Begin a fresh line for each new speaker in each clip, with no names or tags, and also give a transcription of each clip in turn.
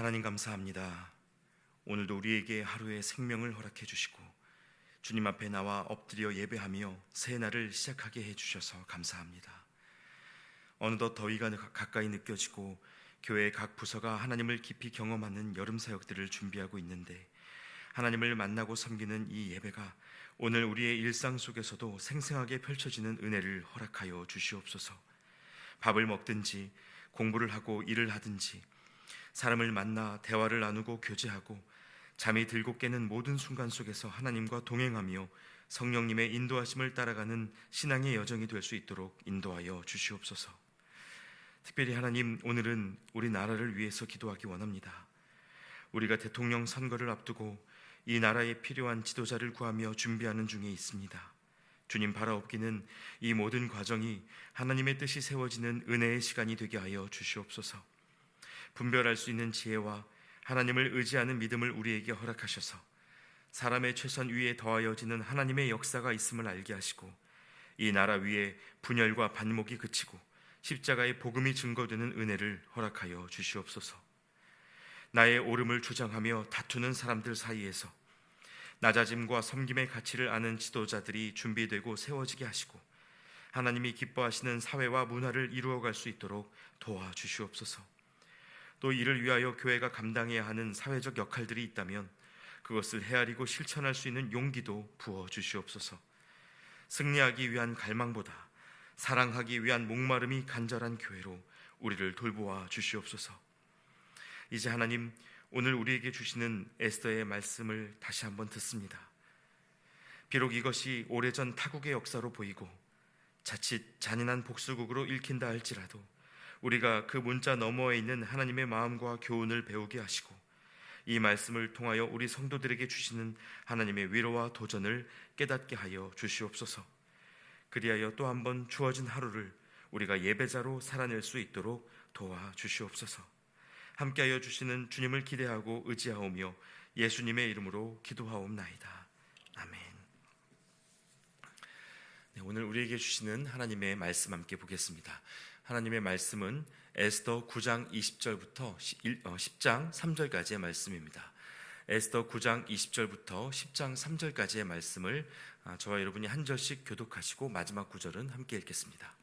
하나님 감사합니다. 오늘도 우리에게 하루의 생명을 허락해 주시고 주님 앞에 나와 엎드려 예배하며 새 날을 시작하게 해주셔서 감사합니다. 어느덧 더위가 가까이 느껴지고 교회의 각 부서가 하나님을 깊이 경험하는 여름 사역들을 준비하고 있는데, 하나님을 만나고 섬기는 이 예배가 오늘 우리의 일상 속에서도 생생하게 펼쳐지는 은혜를 허락하여 주시옵소서. 밥을 먹든지 공부를 하고 일을 하든지 사람을 만나 대화를 나누고 교제하고 잠이 들고 깨는 모든 순간 속에서 하나님과 동행하며 성령님의 인도하심을 따라가는 신앙의 여정이 될 수 있도록 인도하여 주시옵소서. 특별히 하나님, 오늘은 우리 나라를 위해서 기도하기 원합니다. 우리가 대통령 선거를 앞두고 이 나라에 필요한 지도자를 구하며 준비하는 중에 있습니다. 주님 바라옵기는 이 모든 과정이 하나님의 뜻이 세워지는 은혜의 시간이 되게 하여 주시옵소서. 분별할 수 있는 지혜와 하나님을 의지하는 믿음을 우리에게 허락하셔서 사람의 최선 위에 더하여지는 하나님의 역사가 있음을 알게 하시고, 이 나라 위에 분열과 반목이 그치고 십자가의 복음이 증거되는 은혜를 허락하여 주시옵소서. 나의 옳음을 주장하며 다투는 사람들 사이에서 낮아짐과 섬김의 가치를 아는 지도자들이 준비되고 세워지게 하시고, 하나님이 기뻐하시는 사회와 문화를 이루어갈 수 있도록 도와주시옵소서. 또 이를 위하여 교회가 감당해야 하는 사회적 역할들이 있다면 그것을 헤아리고 실천할 수 있는 용기도 부어주시옵소서. 승리하기 위한 갈망보다 사랑하기 위한 목마름이 간절한 교회로 우리를 돌보아 주시옵소서. 이제 하나님, 오늘 우리에게 주시는 에스더의 말씀을 다시 한번 듣습니다. 비록 이것이 오래전 타국의 역사로 보이고 자칫 잔인한 복수국으로 읽힌다 할지라도 우리가 그 문자 너머에 있는 하나님의 마음과 교훈을 배우게 하시고, 이 말씀을 통하여 우리 성도들에게 주시는 하나님의 위로와 도전을 깨닫게 하여 주시옵소서. 그리하여 또 한 번 주어진 하루를 우리가 예배자로 살아낼 수 있도록 도와주시옵소서. 함께하여 주시는 주님을 기대하고 의지하오며 예수님의 이름으로 기도하옵나이다. 아멘. 오늘 우리에게 주시는 하나님의 말씀 함께 보겠습니다. 하나님의 말씀은 에스더 9장 20절부터 10장 3절까지의 말씀입니다. 에스더 9장 20절부터 10장 3절까지의 말씀을 저와 여러분이 한 절씩 교독하시고 마지막 구절은 함께 읽겠습니다.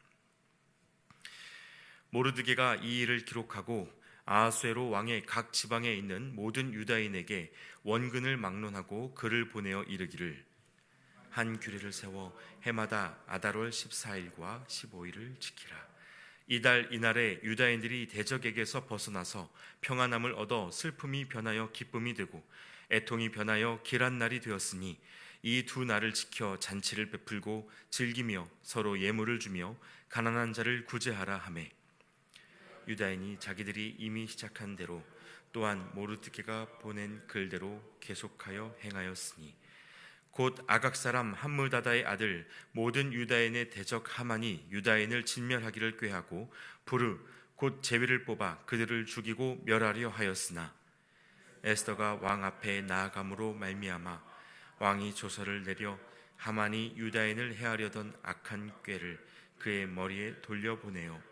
모르드게가 이 일을 기록하고 아하수에로 왕의 각 지방에 있는 모든 유다인에게 원근을 막론하고 글을 보내어 이르기를, 한 규례를 세워 해마다 아달월 14일과 15일을 지키라. 이달 이날에 유다인들이 대적에게서 벗어나서 평안함을 얻어 슬픔이 변하여 기쁨이 되고 애통이 변하여 길한 날이 되었으니 이 두 날을 지켜 잔치를 베풀고 즐기며 서로 예물을 주며 가난한 자를 구제하라 하매, 유다인이 자기들이 이미 시작한 대로 또한 모르드게가 보낸 글대로 계속하여 행하였으니, 곧 아각 사람 함므다다의 아들 모든 유다인의 대적 하만이 유다인을 진멸하기를 꾀하고 부르 곧 제위를 뽑아 그들을 죽이고 멸하려 하였으나, 에스더가 왕 앞에 나아감으로 말미암아 왕이 조서를 내려 하만이 유다인을 해하려던 악한 꾀를 그의 머리에 돌려보내어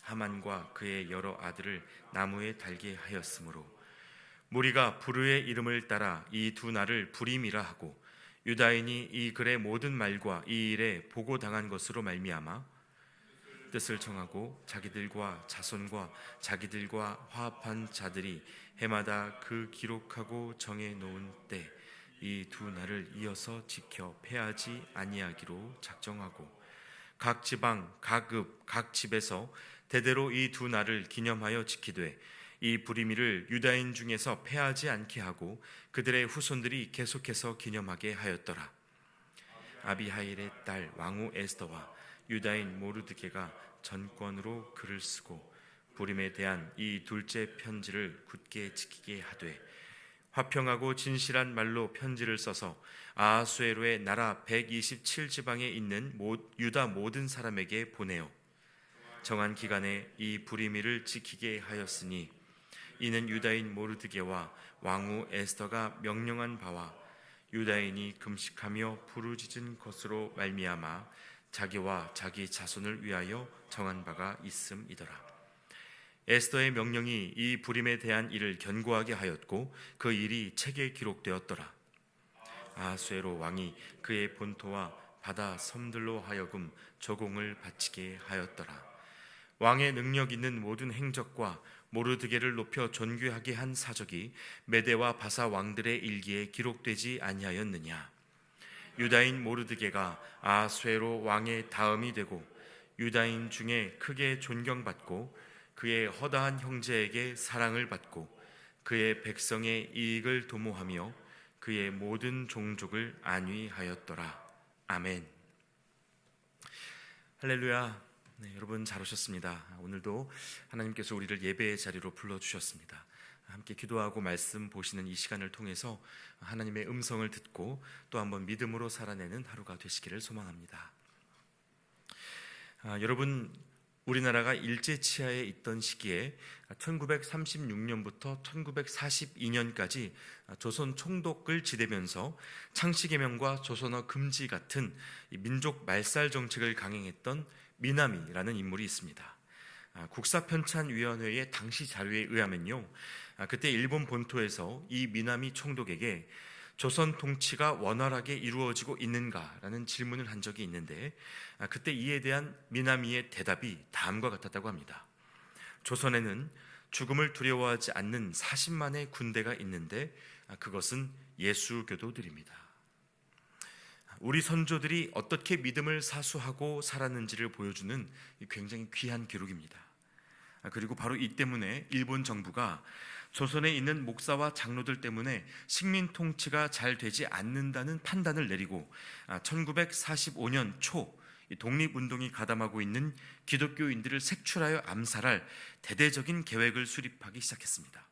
하만과 그의 여러 아들을 나무에 달게 하였으므로, 무리가 부르의 이름을 따라 이 두 날을 부림이라 하고, 유다인이 이 글의 모든 말과 이 일에 보고당한 것으로 말미암아 뜻을 정하고 자기들과 자손과 자기들과 화합한 자들이 해마다 그 기록하고 정해놓은 때 이 두 날을 이어서 지켜 패하지 아니하기로 작정하고, 각 지방 각 읍 각 집에서 대대로 이 두 날을 기념하여 지키되 이 부리미를 유다인 중에서 패하지 않게 하고 그들의 후손들이 계속해서 기념하게 하였더라. 아비하일의 딸 왕후 에스더와 유다인 모르드게가 전권으로 글을 쓰고 부림에 대한 이 둘째 편지를 굳게 지키게 하되, 화평하고 진실한 말로 편지를 써서 아하수에로의 나라 127지방에 있는 유다 모든 사람에게 보내어 정한 기간에 이 부리미를 지키게 하였으니, 이는 유다인 모르드게와 왕후 에스더가 명령한 바와 유다인이 금식하며 부르짖은 것으로 말미암아 자기와 자기 자손을 위하여 정한 바가 있음이더라. 에스더의 명령이 이 불임에 대한 일을 견고하게 하였고 그 일이 책에 기록되었더라. 아수에로 왕이 그의 본토와 바다 섬들로 하여금 조공을 바치게 하였더라. 왕의 능력 있는 모든 행적과 모르드게를 높여 존귀하게 한 사적이 메대와 바사 왕들의 일기에 기록되지 아니하였느냐. 유다인 모르드게가 아수에로 왕의 다음이 되고 유다인 중에 크게 존경받고 그의 허다한 형제에게 사랑을 받고 그의 백성의 이익을 도모하며 그의 모든 종족을 안위하였더라. 아멘. 할렐루야. 네, 여러분 잘 오셨습니다. 오늘도 하나님께서 우리를 예배의 자리로 불러주셨습니다. 함께 기도하고 말씀 보시는 이 시간을 통해서 하나님의 음성을 듣고 또 한번 믿음으로 살아내는 하루가 되시기를 소망합니다. 여러분, 우리나라가 일제치하에 있던 시기에 1936년부터 1942년까지 조선 총독을 지내면서 창씨개명과 조선어 금지 같은 민족 말살 정책을 강행했던 미나미라는 인물이 있습니다. 국사편찬위원회의 당시 자료에 의하면요, 그때 일본 본토에서 이 미나미 총독에게 조선 통치가 원활하게 이루어지고 있는가라는 질문을 한 적이 있는데, 그때 이에 대한 미나미의 대답이 다음과 같았다고 합니다. 조선에는 죽음을 두려워하지 않는 40만의 군대가 있는데 그것은 예수교도들입니다. 우리 선조들이 어떻게 믿음을 사수하고 살았는지를 보여주는 굉장히 귀한 기록입니다. 그리고 바로 이 때문에 일본 정부가 조선에 있는 목사와 장로들 때문에 식민 통치가 잘 되지 않는다는 판단을 내리고 1945년 초 독립운동이 가담하고 있는 기독교인들을 색출하여 암살할 대대적인 계획을 수립하기 시작했습니다.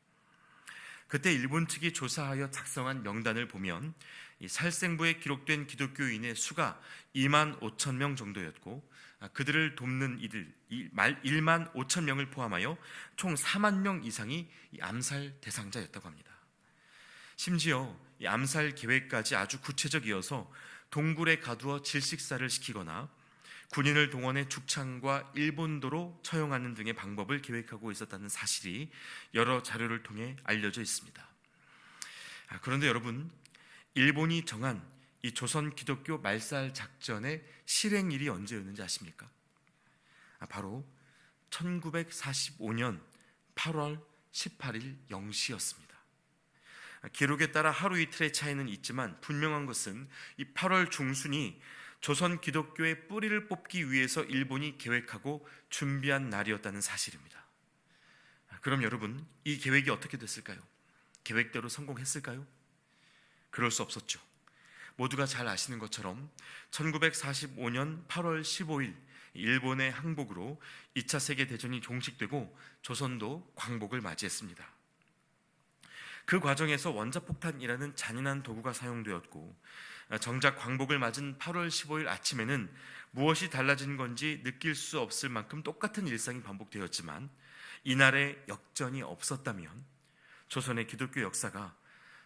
그때 일본 측이 조사하여 작성한 명단을 보면 이 살생부에 기록된 기독교인의 수가 2만 5천 명 정도였고, 그들을 돕는 이들 1만 5천 명을 포함하여 총 4만 명 이상이 이 암살 대상자였다고 합니다. 심지어 이 암살 계획까지 아주 구체적이어서 동굴에 가두어 질식사를 시키거나 군인을 동원해 죽창과 일본도로 처형하는 등의 방법을 계획하고 있었다는 사실이 여러 자료를 통해 알려져 있습니다. 그런데 여러분, 일본이 정한 이 조선 기독교 말살 작전의 실행일이 언제였는지 아십니까? 바로 1945년 8월 18일 0시였습니다. 기록에 따라 하루 이틀의 차이는 있지만 분명한 것은 이 8월 중순이 조선 기독교의 뿌리를 뽑기 위해서 일본이 계획하고 준비한 날이었다는 사실입니다. 그럼 여러분, 이 계획이 어떻게 됐을까요? 계획대로 성공했을까요? 그럴 수 없었죠. 모두가 잘 아시는 것처럼 1945년 8월 15일 일본의 항복으로 2차 세계대전이 종식되고 조선도 광복을 맞이했습니다. 그 과정에서 원자폭탄이라는 잔인한 도구가 사용되었고, 정작 광복을 맞은 8월 15일 아침에는 무엇이 달라진 건지 느낄 수 없을 만큼 똑같은 일상이 반복되었지만, 이날의 역전이 없었다면 조선의 기독교 역사가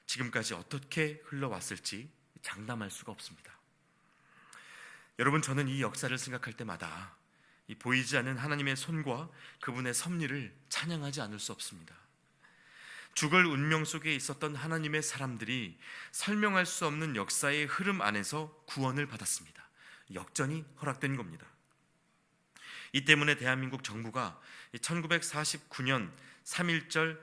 지금까지 어떻게 흘러왔을지 장담할 수가 없습니다. 여러분, 저는 이 역사를 생각할 때마다 이 보이지 않는 하나님의 손과 그분의 섭리를 찬양하지 않을 수 없습니다. 죽을 운명 속에 있었던 하나님의 사람들이 설명할 수 없는 역사의 흐름 안에서 구원을 받았습니다. 역전이 허락된 겁니다. 이 때문에 대한민국 정부가 1949년 3.1절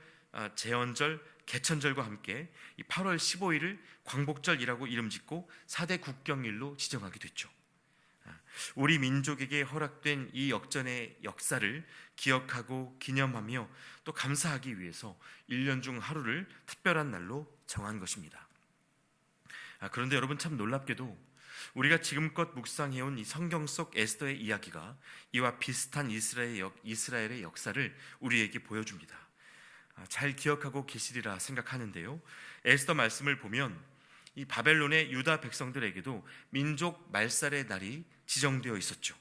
제헌절 개천절과 함께 8월 15일을 광복절이라고 이름 짓고 4대 국경일로 지정하게 됐죠. 우리 민족에게 허락된 이 역전의 역사를 기억하고 기념하며 또 감사하기 위해서 1년 중 하루를 특별한 날로 정한 것입니다. 그런데 여러분, 참 놀랍게도 우리가 지금껏 묵상해온 이 성경 속 에스더의 이야기가 이와 비슷한 이스라엘의 역사를 우리에게 보여줍니다. 잘 기억하고 계시리라 생각하는데요, 에스더 말씀을 보면 이 바벨론의 유다 백성들에게도 민족 말살의 날이 지정되어 있었죠.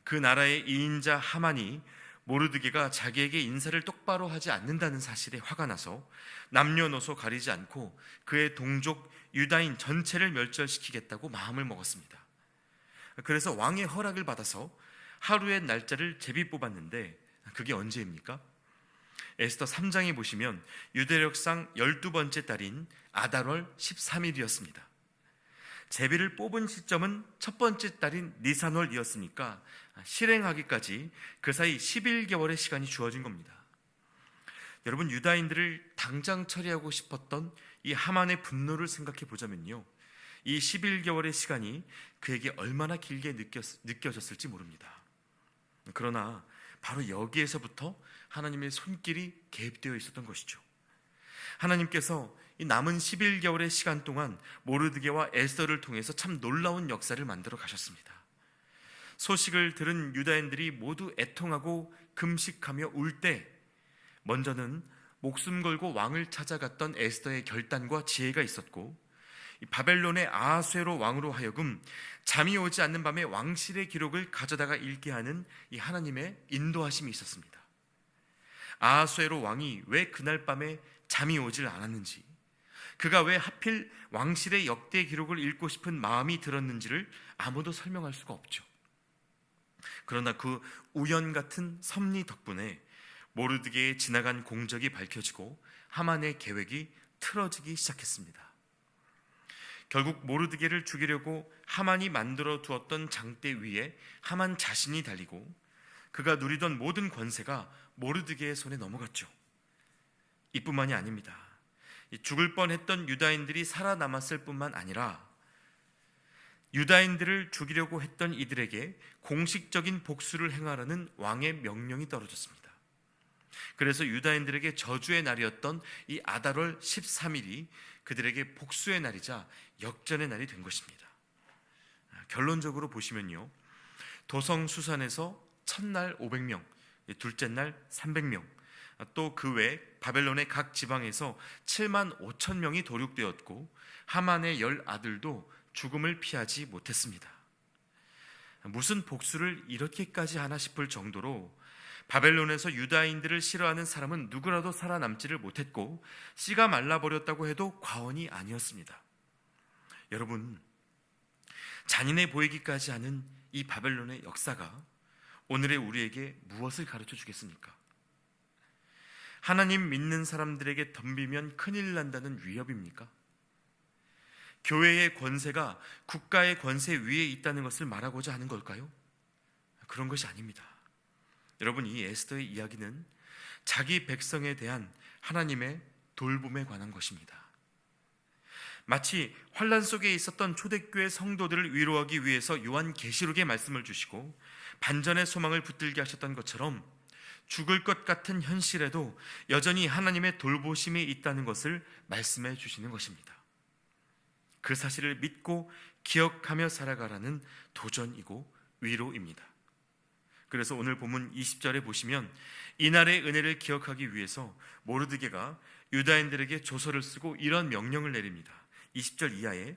그 나라의 이인자 하만이 모르드게가 자기에게 인사를 똑바로 하지 않는다는 사실에 화가 나서 남녀노소 가리지 않고 그의 동족 유다인 전체를 멸절시키겠다고 마음을 먹었습니다. 그래서 왕의 허락을 받아서 하루의 날짜를 제비 뽑았는데 그게 언제입니까? 에스더 3장에 보시면 유대력상 12번째 달인 아달월 13일이었습니다. 제비를 뽑은 시점은 첫 번째 달인 니산월이었으니까 실행하기까지 그 사이 11개월의 시간이 주어진 겁니다. 여러분, 유다인들을 당장 처리하고 싶었던 이 하만의 분노를 생각해 보자면요, 이 11개월의 시간이 그에게 얼마나 길게 느껴졌을지 모릅니다. 그러나 바로 여기에서부터 하나님의 손길이 개입되어 있었던 것이죠. 하나님께서 이 남은 11개월의 시간 동안 모르드게와 에스더를 통해서 참 놀라운 역사를 만들어 가셨습니다. 소식을 들은 유다인들이 모두 애통하고 금식하며 울 때 먼저는 목숨 걸고 왕을 찾아갔던 에스더의 결단과 지혜가 있었고, 바벨론의 아하수에로 왕으로 하여금 잠이 오지 않는 밤에 왕실의 기록을 가져다가 읽게 하는 이 하나님의 인도하심이 있었습니다. 아하수에로 왕이 왜 그날 밤에 잠이 오질 않았는지, 그가 왜 하필 왕실의 역대 기록을 읽고 싶은 마음이 들었는지를 아무도 설명할 수가 없죠. 그러나 그 우연 같은 섭리 덕분에 모르드게의 지나간 공적이 밝혀지고 하만의 계획이 틀어지기 시작했습니다. 결국 모르드게를 죽이려고 하만이 만들어 두었던 장대 위에 하만 자신이 달리고 그가 누리던 모든 권세가 모르드게의 손에 넘어갔죠. 이뿐만이 아닙니다. 죽을 뻔했던 유다인들이 살아남았을 뿐만 아니라 유다인들을 죽이려고 했던 이들에게 공식적인 복수를 행하라는 왕의 명령이 떨어졌습니다. 그래서 유다인들에게 저주의 날이었던 이 아달월 13일이 그들에게 복수의 날이자 역전의 날이 된 것입니다. 결론적으로 보시면요, 도성 수산에서 첫날 500명, 둘째 날 300명, 또 그 외 바벨론의 각 지방에서 7만 5천 명이 도륙되었고 하만의 10아들도 죽음을 피하지 못했습니다. 무슨 복수를 이렇게까지 하나 싶을 정도로 바벨론에서 유다인들을 싫어하는 사람은 누구라도 살아남지를 못했고 씨가 말라버렸다고 해도 과언이 아니었습니다. 여러분, 잔인해 보이기까지 하는 이 바벨론의 역사가 오늘의 우리에게 무엇을 가르쳐 주겠습니까? 하나님 믿는 사람들에게 덤비면 큰일 난다는 위협입니까? 교회의 권세가 국가의 권세 위에 있다는 것을 말하고자 하는 걸까요? 그런 것이 아닙니다. 여러분, 이 에스더의 이야기는 자기 백성에 대한 하나님의 돌봄에 관한 것입니다. 마치 환난 속에 있었던 초대교회 성도들을 위로하기 위해서 요한계시록의 말씀을 주시고 반전의 소망을 붙들게 하셨던 것처럼 죽을 것 같은 현실에도 여전히 하나님의 돌보심이 있다는 것을 말씀해 주시는 것입니다. 그 사실을 믿고 기억하며 살아가라는 도전이고 위로입니다. 그래서 오늘 본문 20절에 보시면 이날의 은혜를 기억하기 위해서 모르드게가 유다인들에게 조서를 쓰고 이런 명령을 내립니다. 20절 이하에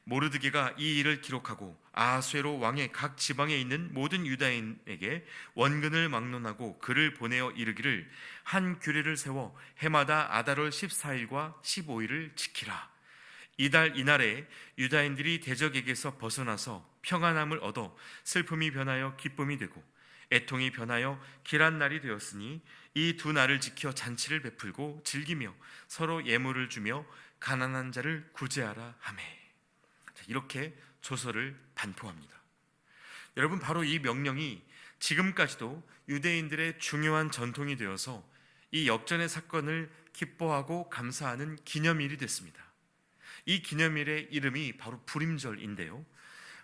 모르드게가 이 일을 기록하고 아하수에로 왕의 각 지방에 있는 모든 유다인에게 원근을 막론하고 글을 보내어 이르기를 한 규례를 세워 해마다 아달월 14일과 15일을 지키라. 이날에 유다인들이 대적에게서 벗어나서 평안함을 얻어 슬픔이 변하여 기쁨이 되고 애통이 변하여 길한 날이 되었으니 이 두 날을 지켜 잔치를 베풀고 즐기며 서로 예물을 주며 가난한 자를 구제하라 하매. 이렇게 조서를 반포합니다. 여러분, 바로 이 명령이 지금까지도 유대인들의 중요한 전통이 되어서 이 역전의 사건을 기뻐하고 감사하는 기념일이 됐습니다. 이 기념일의 이름이 바로 부림절인데요,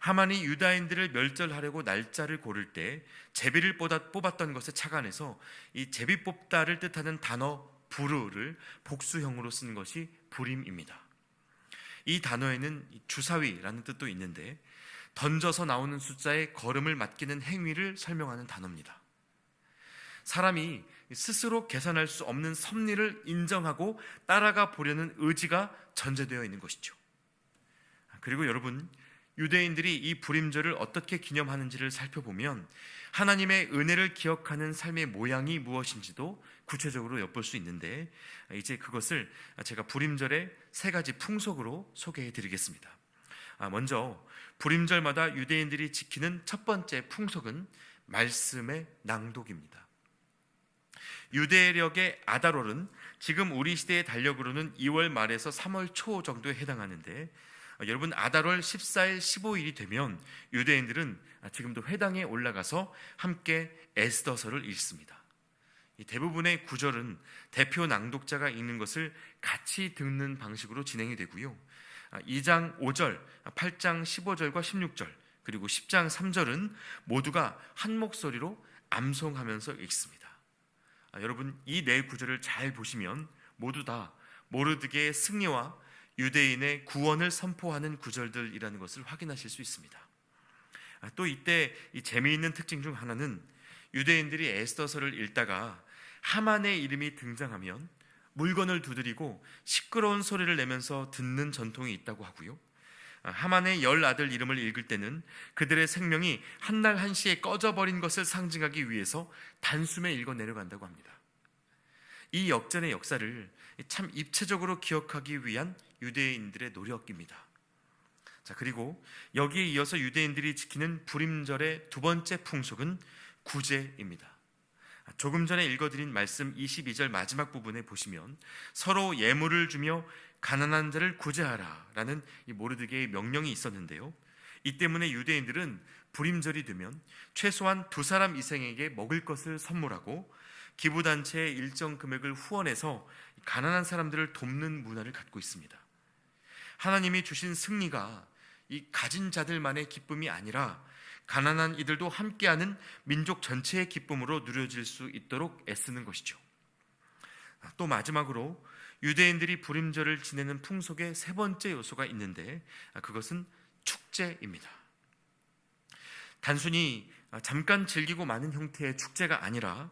하만이 유다인들을 멸절하려고 날짜를 고를 때 제비를 뽑았던 것에 착안해서 이 제비 뽑다를 뜻하는 단어 부르를 복수형으로 쓴 것이 부림입니다. 이 단어에는 주사위라는 뜻도 있는데 던져서 나오는 숫자에 걸음을 맡기는 행위를 설명하는 단어입니다. 사람이 스스로 계산할 수 없는 섭리를 인정하고 따라가 보려는 의지가 전제되어 있는 것이죠. 그리고 여러분, 유대인들이 이 부림절을 어떻게 기념하는지를 살펴보면 하나님의 은혜를 기억하는 삶의 모양이 무엇인지도 구체적으로 엿볼 수 있는데, 이제 그것을 제가 부림절의 세 가지 풍속으로 소개해 드리겠습니다. 먼저 부림절마다 유대인들이 지키는 첫 번째 풍속은 말씀의 낭독입니다. 유대력의 아달월은 지금 우리 시대의 달력으로는 2월 말에서 3월 초 정도에 해당하는데, 여러분 아달월 14일, 15일이 되면 유대인들은 지금도 회당에 올라가서 함께 에스더서를 읽습니다. 이 대부분의 구절은 대표 낭독자가 읽는 것을 같이 듣는 방식으로 진행이 되고요. 2장 5절, 8장 15절과 16절, 그리고 10장 3절은 모두가 한 목소리로 암송하면서 읽습니다. 여러분 이 네 구절을 잘 보시면 모두 다 모르드게의 승리와 유대인의 구원을 선포하는 구절들이라는 것을 확인하실 수 있습니다. 또 이때 이 재미있는 특징 중 하나는 유대인들이 에스더서를 읽다가 하만의 이름이 등장하면 물건을 두드리고 시끄러운 소리를 내면서 듣는 전통이 있다고 하고요. 하만의 10 아들 이름을 읽을 때는 그들의 생명이 한날 한시에 꺼져버린 것을 상징하기 위해서 단숨에 읽어 내려간다고 합니다. 이 역전의 역사를 참 입체적으로 기억하기 위한 유대인들의 노력입니다. 자, 그리고 여기에 이어서 유대인들이 지키는 불임절의 두 번째 풍속은 구제입니다. 조금 전에 읽어드린 말씀 22절 마지막 부분에 보시면 서로 예물을 주며 가난한 자를 구제하라 라는 이 모르드게의 명령이 있었는데요. 이 때문에 유대인들은 불임절이 되면 최소한 2사람 이상에게 먹을 것을 선물하고 기부단체의 일정 금액을 후원해서 가난한 사람들을 돕는 문화를 갖고 있습니다. 하나님이 주신 승리가 이 가진 자들만의 기쁨이 아니라 가난한 이들도 함께하는 민족 전체의 기쁨으로 누려질 수 있도록 애쓰는 것이죠. 또 마지막으로 유대인들이 불임절을 지내는 풍속의 세 번째 요소가 있는데 그것은 축제입니다. 단순히 잠깐 즐기고 마는 형태의 축제가 아니라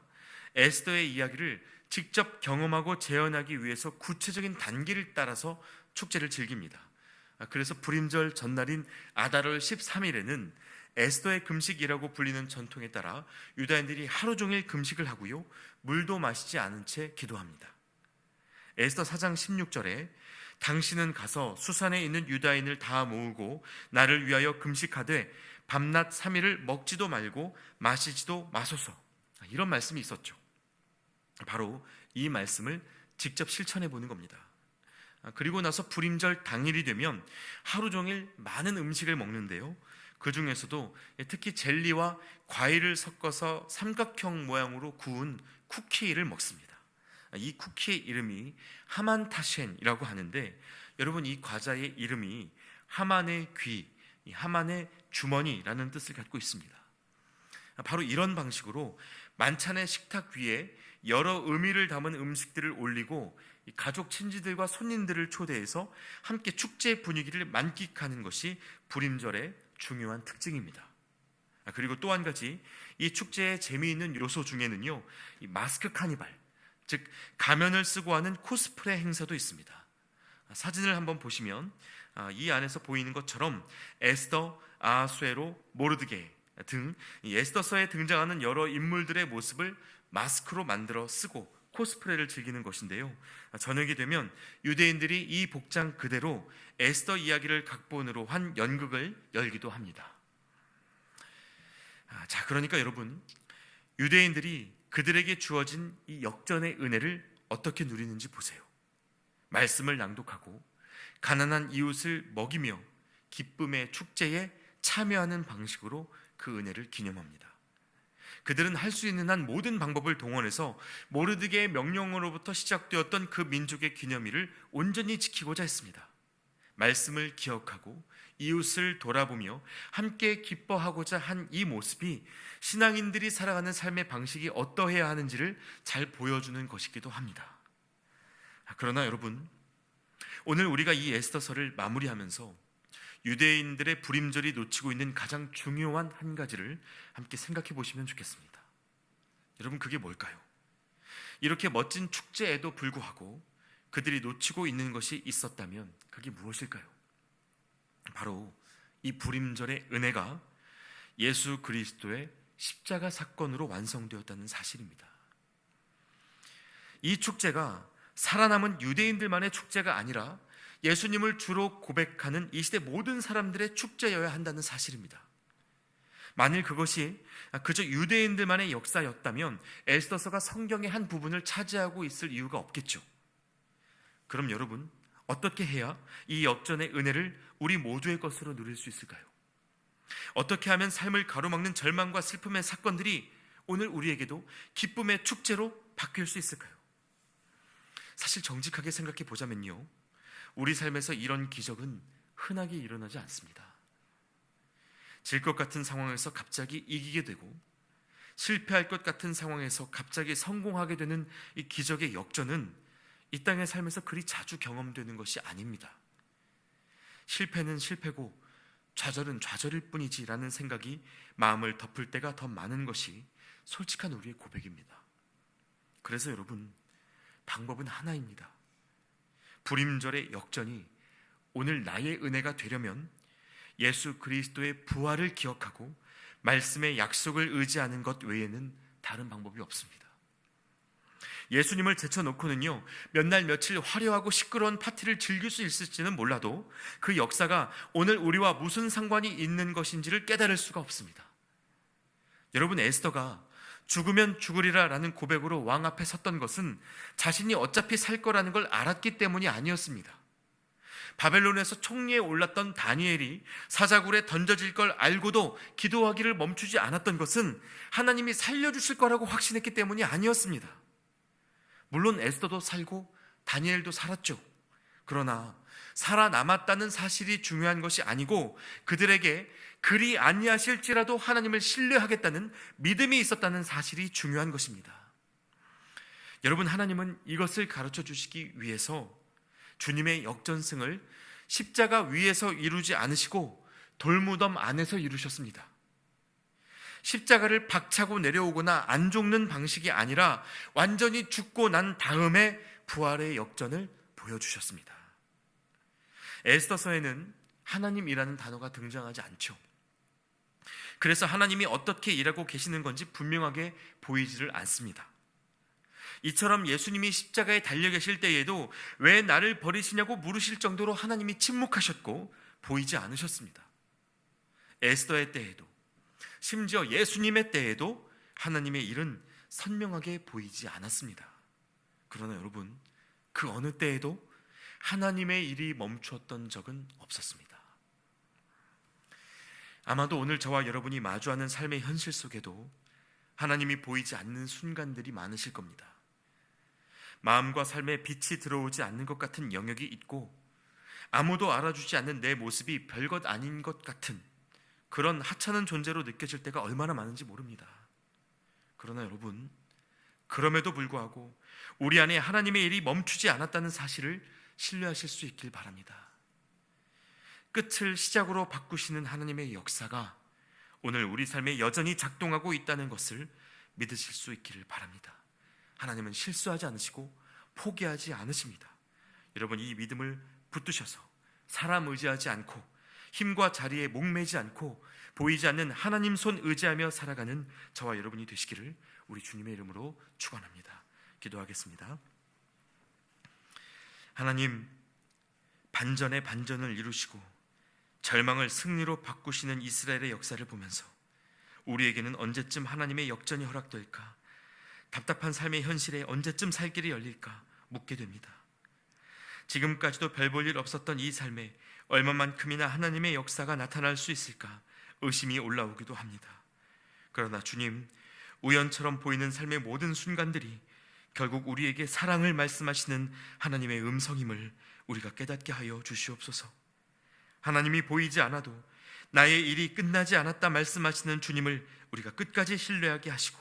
에스더의 이야기를 직접 경험하고 재현하기 위해서 구체적인 단계를 따라서 축제를 즐깁니다. 그래서 불임절 전날인 아달월 13일에는 에스더의 금식이라고 불리는 전통에 따라 유다인들이 하루 종일 금식을 하고요, 물도 마시지 않은 채 기도합니다. 에스더 4장 16절에 당신은 가서 수산에 있는 유다인을 다 모으고 나를 위하여 금식하되 밤낮 3일을 먹지도 말고 마시지도 마소서, 이런 말씀이 있었죠. 바로 이 말씀을 직접 실천해 보는 겁니다. 그리고 나서 불임절 당일이 되면 하루 종일 많은 음식을 먹는데요, 그 중에서도 특히 젤리와 과일을 섞어서 삼각형 모양으로 구운 쿠키를 먹습니다. 이 쿠키의 이름이 하만타셴이라고 하는데, 여러분 이 과자의 이름이 하만의 귀, 하만의 주머니라는 뜻을 갖고 있습니다. 바로 이런 방식으로 만찬의 식탁 위에 여러 의미를 담은 음식들을 올리고 가족 친지들과 손님들을 초대해서 함께 축제 분위기를 만끽하는 것이 불임절의 중요한 특징입니다. 그리고 또 한 가지 이 축제의 재미있는 요소 중에는요, 이 마스크 카니발, 즉 가면을 쓰고 하는 코스프레 행사도 있습니다. 사진을 한번 보시면 이 안에서 보이는 것처럼 에스더, 아하수에로, 모르드게 등 에스더서에 등장하는 여러 인물들의 모습을 마스크로 만들어 쓰고 코스프레를 즐기는 것인데요, 저녁이 되면 유대인들이 이 복장 그대로 에스더 이야기를 각본으로 한 연극을 열기도 합니다. 자, 그러니까 여러분, 유대인들이 그들에게 주어진 이 역전의 은혜를 어떻게 누리는지 보세요. 말씀을 낭독하고 가난한 이웃을 먹이며 기쁨의 축제에 참여하는 방식으로 그 은혜를 기념합니다. 그들은 할 수 있는 한 모든 방법을 동원해서 모르드게의 명령으로부터 시작되었던 그 민족의 기념일을 온전히 지키고자 했습니다. 말씀을 기억하고 이웃을 돌아보며 함께 기뻐하고자 한 이 모습이 신앙인들이 살아가는 삶의 방식이 어떠해야 하는지를 잘 보여주는 것이기도 합니다. 그러나 여러분, 오늘 우리가 이 에스더서를 마무리하면서 유대인들의 불임절이 놓치고 있는 가장 중요한 한 가지를 함께 생각해 보시면 좋겠습니다. 여러분, 그게 뭘까요? 이렇게 멋진 축제에도 불구하고 그들이 놓치고 있는 것이 있었다면 그게 무엇일까요? 바로 이 불임절의 은혜가 예수 그리스도의 십자가 사건으로 완성되었다는 사실입니다. 이 축제가 살아남은 유대인들만의 축제가 아니라 예수님을 주로 고백하는 이 시대 모든 사람들의 축제여야 한다는 사실입니다. 만일 그것이 그저 유대인들만의 역사였다면 에스더서가 성경의 한 부분을 차지하고 있을 이유가 없겠죠. 그럼 여러분, 어떻게 해야 이 역전의 은혜를 우리 모두의 것으로 누릴 수 있을까요? 어떻게 하면 삶을 가로막는 절망과 슬픔의 사건들이 오늘 우리에게도 기쁨의 축제로 바뀔 수 있을까요? 사실 정직하게 생각해 보자면요, 우리 삶에서 이런 기적은 흔하게 일어나지 않습니다. 질 것 같은 상황에서 갑자기 이기게 되고, 실패할 것 같은 상황에서 갑자기 성공하게 되는 이 기적의 역전은 이 땅의 삶에서 그리 자주 경험되는 것이 아닙니다. 실패는 실패고 좌절은 좌절일 뿐이지라는 생각이 마음을 덮을 때가 더 많은 것이 솔직한 우리의 고백입니다. 그래서 여러분, 방법은 하나입니다. 불임절의 역전이 오늘 나의 은혜가 되려면 예수 그리스도의 부활을 기억하고 말씀의 약속을 의지하는 것 외에는 다른 방법이 없습니다. 예수님을 제쳐놓고는요, 몇 날 며칠 화려하고 시끄러운 파티를 즐길 수 있을지는 몰라도 그 역사가 오늘 우리와 무슨 상관이 있는 것인지를 깨달을 수가 없습니다. 여러분, 에스더가 죽으면 죽으리라 라는 고백으로 왕 앞에 섰던 것은 자신이 어차피 살 거라는 걸 알았기 때문이 아니었습니다. 바벨론에서 총리에 올랐던 다니엘이 사자굴에 던져질 걸 알고도 기도하기를 멈추지 않았던 것은 하나님이 살려주실 거라고 확신했기 때문이 아니었습니다. 물론 에스더도 살고 다니엘도 살았죠. 그러나 살아남았다는 사실이 중요한 것이 아니고 그들에게 그리 아니하실지라도 하나님을 신뢰하겠다는 믿음이 있었다는 사실이 중요한 것입니다. 여러분, 하나님은 이것을 가르쳐 주시기 위해서 주님의 역전승을 십자가 위에서 이루지 않으시고 돌무덤 안에서 이루셨습니다. 십자가를 박차고 내려오거나 안 죽는 방식이 아니라 완전히 죽고 난 다음에 부활의 역전을 보여주셨습니다. 에스더서에는 하나님이라는 단어가 등장하지 않죠. 그래서 하나님이 어떻게 일하고 계시는 건지 분명하게 보이지를 않습니다. 이처럼 예수님이 십자가에 달려 계실 때에도 왜 나를 버리시냐고 물으실 정도로 하나님이 침묵하셨고 보이지 않으셨습니다. 에스더의 때에도, 심지어 예수님의 때에도 하나님의 일은 선명하게 보이지 않았습니다. 그러나 여러분, 그 어느 때에도 하나님의 일이 멈추었던 적은 없었습니다. 아마도 오늘 저와 여러분이 마주하는 삶의 현실 속에도 하나님이 보이지 않는 순간들이 많으실 겁니다. 마음과 삶에 빛이 들어오지 않는 것 같은 영역이 있고 아무도 알아주지 않는 내 모습이 별것 아닌 것 같은 그런 하찮은 존재로 느껴질 때가 얼마나 많은지 모릅니다. 그러나 여러분, 그럼에도 불구하고 우리 안에 하나님의 일이 멈추지 않았다는 사실을 신뢰하실 수 있길 바랍니다. 끝을 시작으로 바꾸시는 하나님의 역사가 오늘 우리 삶에 여전히 작동하고 있다는 것을 믿으실 수 있기를 바랍니다. 하나님은 실수하지 않으시고 포기하지 않으십니다. 여러분, 이 믿음을 붙드셔서 사람 의지하지 않고 힘과 자리에 목매지 않고 보이지 않는 하나님 손 의지하며 살아가는 저와 여러분이 되시기를 우리 주님의 이름으로 축원합니다. 기도하겠습니다. 하나님, 반전의 반전을 이루시고 절망을 승리로 바꾸시는 이스라엘의 역사를 보면서 우리에게는 언제쯤 하나님의 역전이 허락될까, 답답한 삶의 현실에 언제쯤 살 길이 열릴까 묻게 됩니다. 지금까지도 별 볼 일 없었던 이 삶에 얼마만큼이나 하나님의 역사가 나타날 수 있을까 의심이 올라오기도 합니다. 그러나 주님, 우연처럼 보이는 삶의 모든 순간들이 결국 우리에게 사랑을 말씀하시는 하나님의 음성임을 우리가 깨닫게 하여 주시옵소서. 하나님이 보이지 않아도 나의 일이 끝나지 않았다 말씀하시는 주님을 우리가 끝까지 신뢰하게 하시고,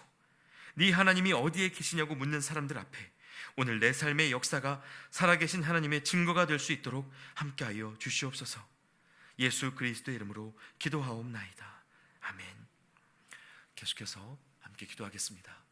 네 하나님이 어디에 계시냐고 묻는 사람들 앞에 오늘 내 삶의 역사가 살아계신 하나님의 증거가 될 수 있도록 함께하여 주시옵소서. 예수 그리스도의 이름으로 기도하옵나이다. 아멘. 계속해서 함께 기도하겠습니다.